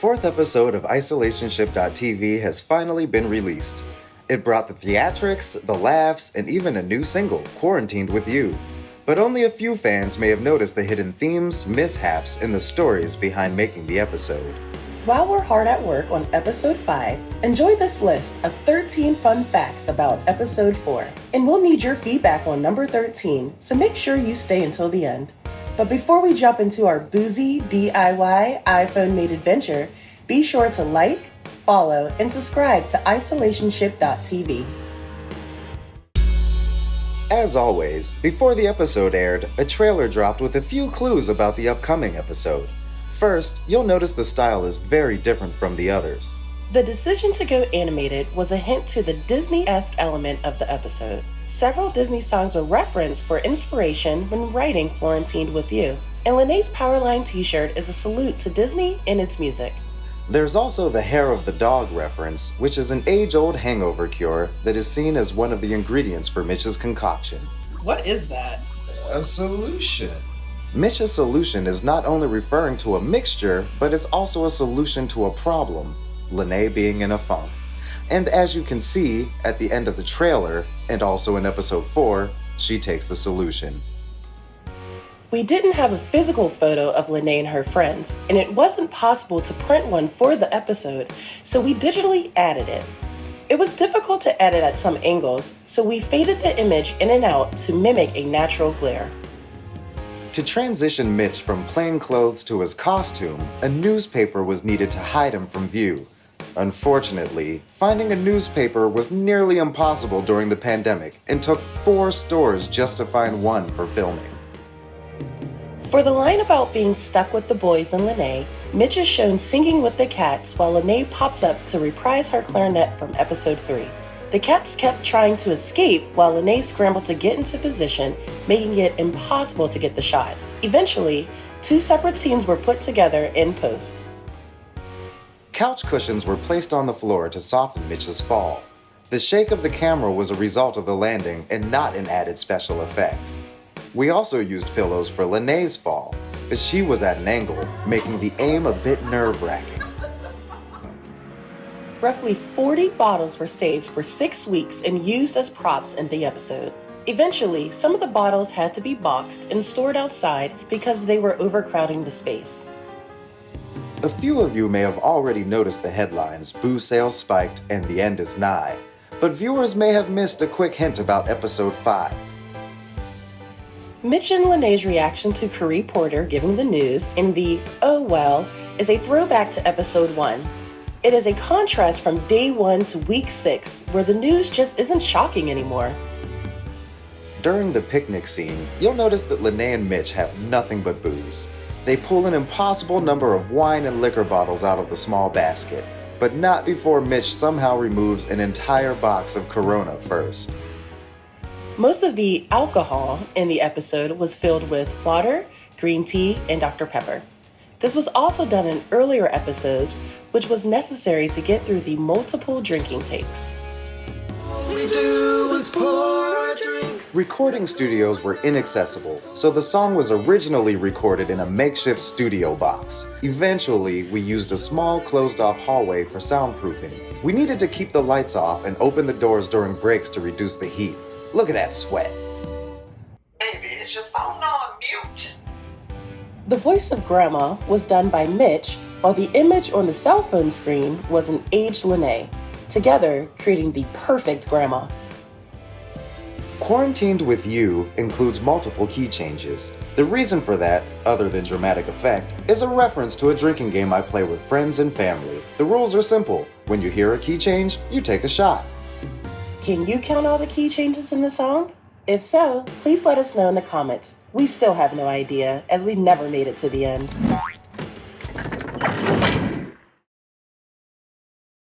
fourth episode of Isolationship.tv has finally been released. It brought the theatrics, the laughs, and even a new single, Quarantined With You. But only a few fans may have noticed the hidden themes, mishaps, and the stories behind making the episode. While we're hard at work on episode 5, enjoy this list of 13 fun facts about episode 4. And we'll need your feedback on number 13, so make sure you stay until the end. But before we jump into our boozy DIY iPhone-made adventure, be sure to like, follow, and subscribe to Isolationship.tv. As always, before the episode aired, a trailer dropped with a few clues about the upcoming episode. First, you'll notice the style is very different from the others. The decision to go animated was a hint to the Disney-esque element of the episode. Several Disney songs were referenced for inspiration when writing Quarantined With You, and Lene's Powerline t-shirt is a salute to Disney and its music. There's also the hair of the dog reference, which is an age-old hangover cure that is seen as one of the ingredients for Mitch's concoction. What is that? A solution. Mitch's solution is not only referring to a mixture, but it's also a solution to a problem, Lene being in a funk. And as you can see at the end of the trailer, and also in episode 4, she takes the solution. We didn't have a physical photo of Lene and her friends, and it wasn't possible to print one for the episode, so we digitally added it. It was difficult to edit at some angles, so we faded the image in and out to mimic a natural glare. To transition Mitch from plain clothes to his costume, a newspaper was needed to hide him from view. Unfortunately, finding a newspaper was nearly impossible during the pandemic and took 4 stores just to find one for filming. For the line about being stuck with the boys and Lene, Mitch is shown singing with the cats while Lene pops up to reprise her clarinet from episode 3. The cats kept trying to escape while Lene scrambled to get into position, making it impossible to get the shot. Eventually, 2 separate scenes were put together in post. Couch cushions were placed on the floor to soften Mitch's fall. The shake of the camera was a result of the landing and not an added special effect. We also used pillows for Lene's fall, but she was at an angle, making the aim a bit nerve-wracking. Roughly 40 bottles were saved for 6 weeks and used as props in the episode. Eventually, some of the bottles had to be boxed and stored outside because they were overcrowding the space. A few of you may have already noticed the headlines, "Booze sales spiked and the end is nigh," but viewers may have missed a quick hint about episode 5. Mitch and Lene's reaction to Carrie Porter giving the news in the "oh well" is a throwback to episode 1. It is a contrast from day 1 to week 6, where the news just isn't shocking anymore. During the picnic scene, you'll notice that Lene and Mitch have nothing but booze. They pull an impossible number of wine and liquor bottles out of the small basket, but not before Mitch somehow removes an entire box of Corona first. Most of the alcohol in the episode was filled with water, green tea, and Dr. Pepper. This was also done in earlier episodes, which was necessary to get through the multiple drinking takes. All we do is pour our drinks. Recording studios were inaccessible, so the song was originally recorded in a makeshift studio box. Eventually, we used a small closed-off hallway for soundproofing. We needed to keep the lights off and open the doors during breaks to reduce the heat. Look at that sweat. Baby, is your phone on mute? The voice of Grandma was done by Mitch, while the image on the cell phone screen was an aged Lene, together creating the perfect grandma. Quarantined With You includes multiple key changes. The reason for that, other than dramatic effect, is a reference to a drinking game I play with friends and family. The rules are simple. When you hear a key change, you take a shot. Can you count all the key changes in the song? If so, please let us know in the comments. We still have no idea, as we never made it to the end.